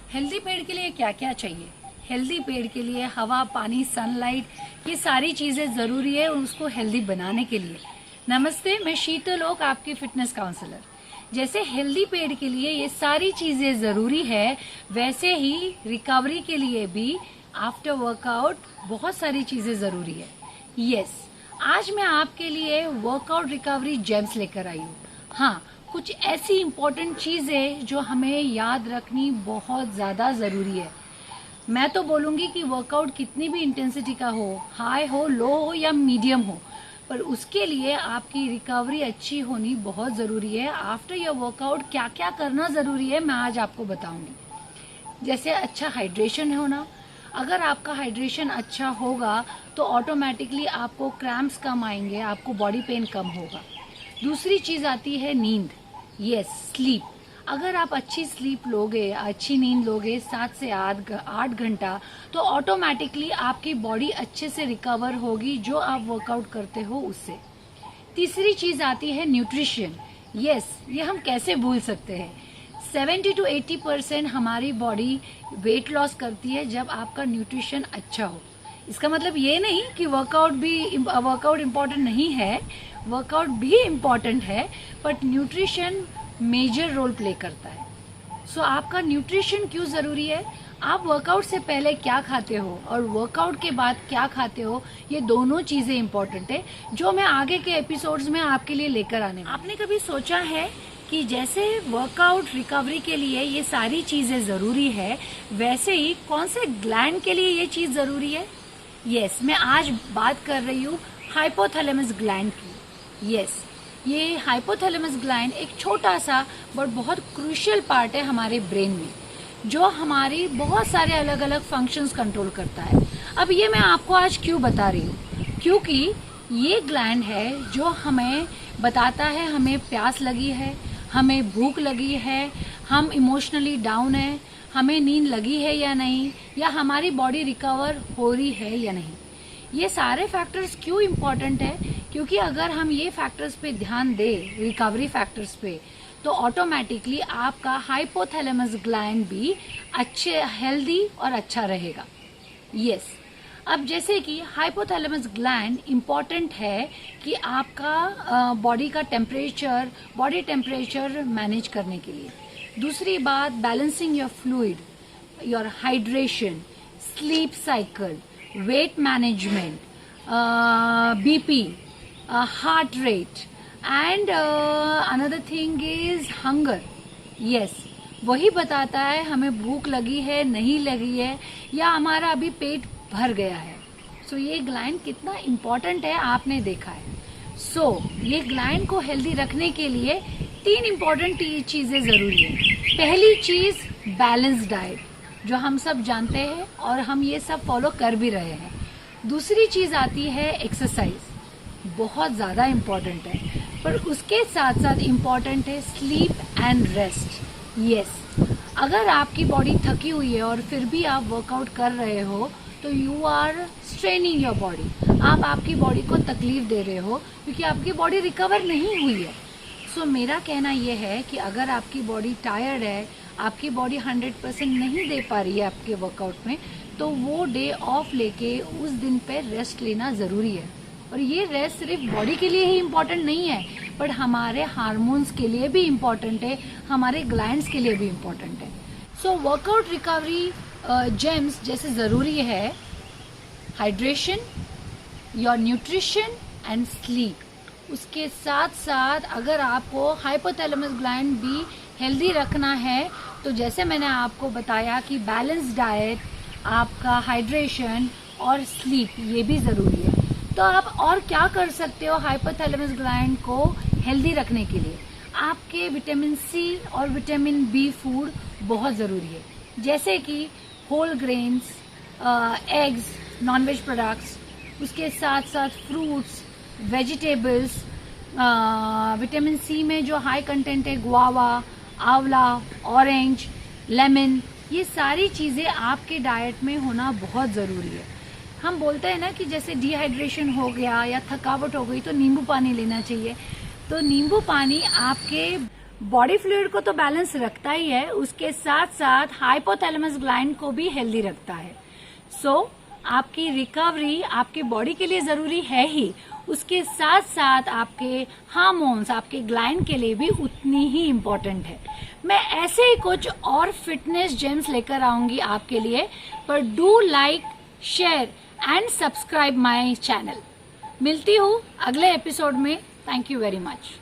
Healthy पेड़ के लिए क्या क्या चाहिए? हेल्दी पेड़ के लिए हवा, पानी, सनलाइट, ये सारी चीजें जरूरी है उसको हेल्दी बनाने के लिए। नमस्ते, मैं शीतल ओक, आपकी फिटनेस काउंसलर। जैसे हेल्दी पेड़ के लिए ये सारी चीजें जरूरी है, वैसे ही रिकवरी के लिए भी आफ्टर वर्कआउट बहुत सारी चीजें जरूरी है। यस, आज मैं आपके लिए वर्कआउट रिकवरी जेम्स लेकर आई हूँ। हाँ, कुछ ऐसी इम्पोर्टेंट चीजें जो हमें याद रखनी बहुत ज्यादा जरूरी है। मैं तो बोलूंगी कि वर्कआउट कितनी भी इंटेंसिटी का हो, हाई हो, लो हो या मीडियम हो, पर उसके लिए आपकी रिकवरी अच्छी होनी बहुत जरूरी है। आफ्टर योर वर्कआउट क्या क्या करना जरूरी है, मैं आज आपको बताऊंगी। जैसे अच्छा हाइड्रेशन होना। अगर आपका हाइड्रेशन अच्छा होगा तो ऑटोमेटिकली आपको क्रैम्प्स कम आएंगे, आपको बॉडी पेन कम होगा। दूसरी चीज आती है नींद। Yes, sleep. अगर आप अच्छी स्लीप लोगे, अच्छी नींद लोगे 7 से 8 घंटा, तो ऑटोमेटिकली आपकी बॉडी अच्छे से रिकवर होगी जो आप वर्कआउट करते हो उससे। तीसरी चीज आती है न्यूट्रिशन। यस, ये हम कैसे भूल सकते हैं। 70 to 80% हमारी बॉडी वेट लॉस करती है जब आपका न्यूट्रिशन अच्छा हो। इसका मतलब ये नहीं कि वर्कआउट इम्पोर्टेंट नहीं है, वर्कआउट भी इम्पोर्टेंट है, but nutrition major role play करता है। सो आपका न्यूट्रिशन क्यों जरूरी है? आप वर्कआउट से पहले क्या खाते हो और वर्कआउट के बाद क्या खाते हो, ये दोनों चीजें इंपॉर्टेंट है, जो मैं आगे के एपिसोड्स में आपके लिए लेकर आने। आपने कभी सोचा है कि जैसे वर्कआउट रिकवरी के लिए ये सारी चीजें जरूरी है, वैसे ही कौन से ग्लैंड के लिए ये चीज जरूरी है? यस, मैं आज बात कर रही हूँ हाइपोथैलेमस ग्लैंड की। यस, ये हाइपोथैलेमस ग्लैंड एक छोटा सा बट बहुत क्रूशियल पार्ट है हमारे ब्रेन में, जो हमारी बहुत सारे अलग अलग फंक्शंस कंट्रोल करता है। अब ये मैं आपको आज क्यों बता रही हूँ, क्योंकि ये ग्लैंड है जो हमें बताता है हमें प्यास लगी है, हमें भूख लगी है, हम इमोशनली डाउन है, हमें नींद लगी है या नहीं, या हमारी बॉडी रिकवर हो रही है या नहीं। ये सारे फैक्टर्स क्यों इम्पोर्टेंट है? क्योंकि अगर हम ये फैक्टर्स पे ध्यान दें, रिकवरी फैक्टर्स पे, तो ऑटोमेटिकली आपका हाइपोथैलेमस ग्लैंड भी अच्छे, हेल्दी और अच्छा रहेगा। यस, अब जैसे कि हाइपोथैलेमस ग्लैंड इम्पॉर्टेंट है कि आपका बॉडी टेम्परेचर मैनेज करने के लिए। दूसरी बात, balancing your fluid, your hydration, sleep cycle, weight management, BP, heart rate, and another thing is hunger. Yes, वही बताता है हमें भूख लगी है, नहीं लगी है, या हमारा अभी पेट भर गया है। सो ये ग्लैंड कितना इम्पोर्टेंट है आपने देखा है। सो ये ग्लैंड को हेल्दी रखने के लिए 3 इम्पोर्टेंट चीजें जरूरी है। पहली चीज बैलेंस डाइट, जो हम सब जानते हैं और हम ये सब फॉलो कर भी रहे हैं। दूसरी चीज आती है एक्सरसाइज, बहुत ज्यादा इम्पोर्टेंट है, पर उसके साथ साथ इम्पोर्टेंट है स्लीप एंड रेस्ट। यस, अगर आपकी बॉडी थकी हुई है और फिर भी आप वर्कआउट कर रहे हो, तो you are straining your body, आप आपकी बॉडी को तकलीफ दे रहे हो, क्योंकि आपकी बॉडी रिकवर नहीं हुई है। सो मेरा कहना यह है कि अगर आपकी बॉडी टायर्ड है, आपकी बॉडी 100% नहीं दे पा रही है आपके वर्कआउट में, तो वो डे ऑफ लेके उस दिन पे रेस्ट लेना जरूरी है। और ये रेस्ट सिर्फ बॉडी के लिए ही इम्पोर्टेंट नहीं है, बट हमारे हार्मोन्स के लिए भी इम्पोर्टेंट है, हमारे ग्लैंड्स के लिए भी इम्पोर्टेंट है। सो वर्कआउट रिकवरी जेम्स जैसे जरूरी है hydration, your nutrition and sleep. उसके साथ साथ अगर आपको हाइपोथैलेमस ग्लैंड भी हेल्दी रखना है, तो जैसे मैंने आपको बताया कि बैलेंस डाइट, आपका हाइड्रेशन और स्लीप, ये भी जरूरी है। तो आप और क्या कर सकते हो हाइपोथैलेमस ग्लैंड को हेल्दी रखने के लिए? आपके विटामिन सी और विटामिन बी फूड बहुत जरूरी है, जैसे कि whole grains, eggs, nonveg products, उसके साथ साथ फ्रूट्स, वेजिटेबल्स। विटामिन सी में जो हाई कंटेंट है, गुआवा, आंवला, ऑरेंज, लेमन, ये सारी चीजें आपके डाइट में होना बहुत जरूरी है। हम बोलते हैं ना कि जैसे डिहाइड्रेशन हो गया या थकावट हो गई तो नींबू पानी लेना चाहिए। तो नींबू पानी आपके बॉडी फ्लूइड को तो बैलेंस रखता ही है, उसके साथ साथ हाइपोथैलेमस ग्लैंड को भी हेल्दी रखता है। सो आपकी रिकवरी आपकी बॉडी के लिए जरूरी है ही, उसके साथ साथ आपके हार्मोन्स, आपके ग्लैंड के लिए भी उतनी ही इम्पोर्टेंट है। मैं ऐसे ही कुछ और फिटनेस जेम्स लेकर आऊंगी आपके लिए, पर do like, share and subscribe my channel. मिलती हूँ अगले एपिसोड में। Thank you very much.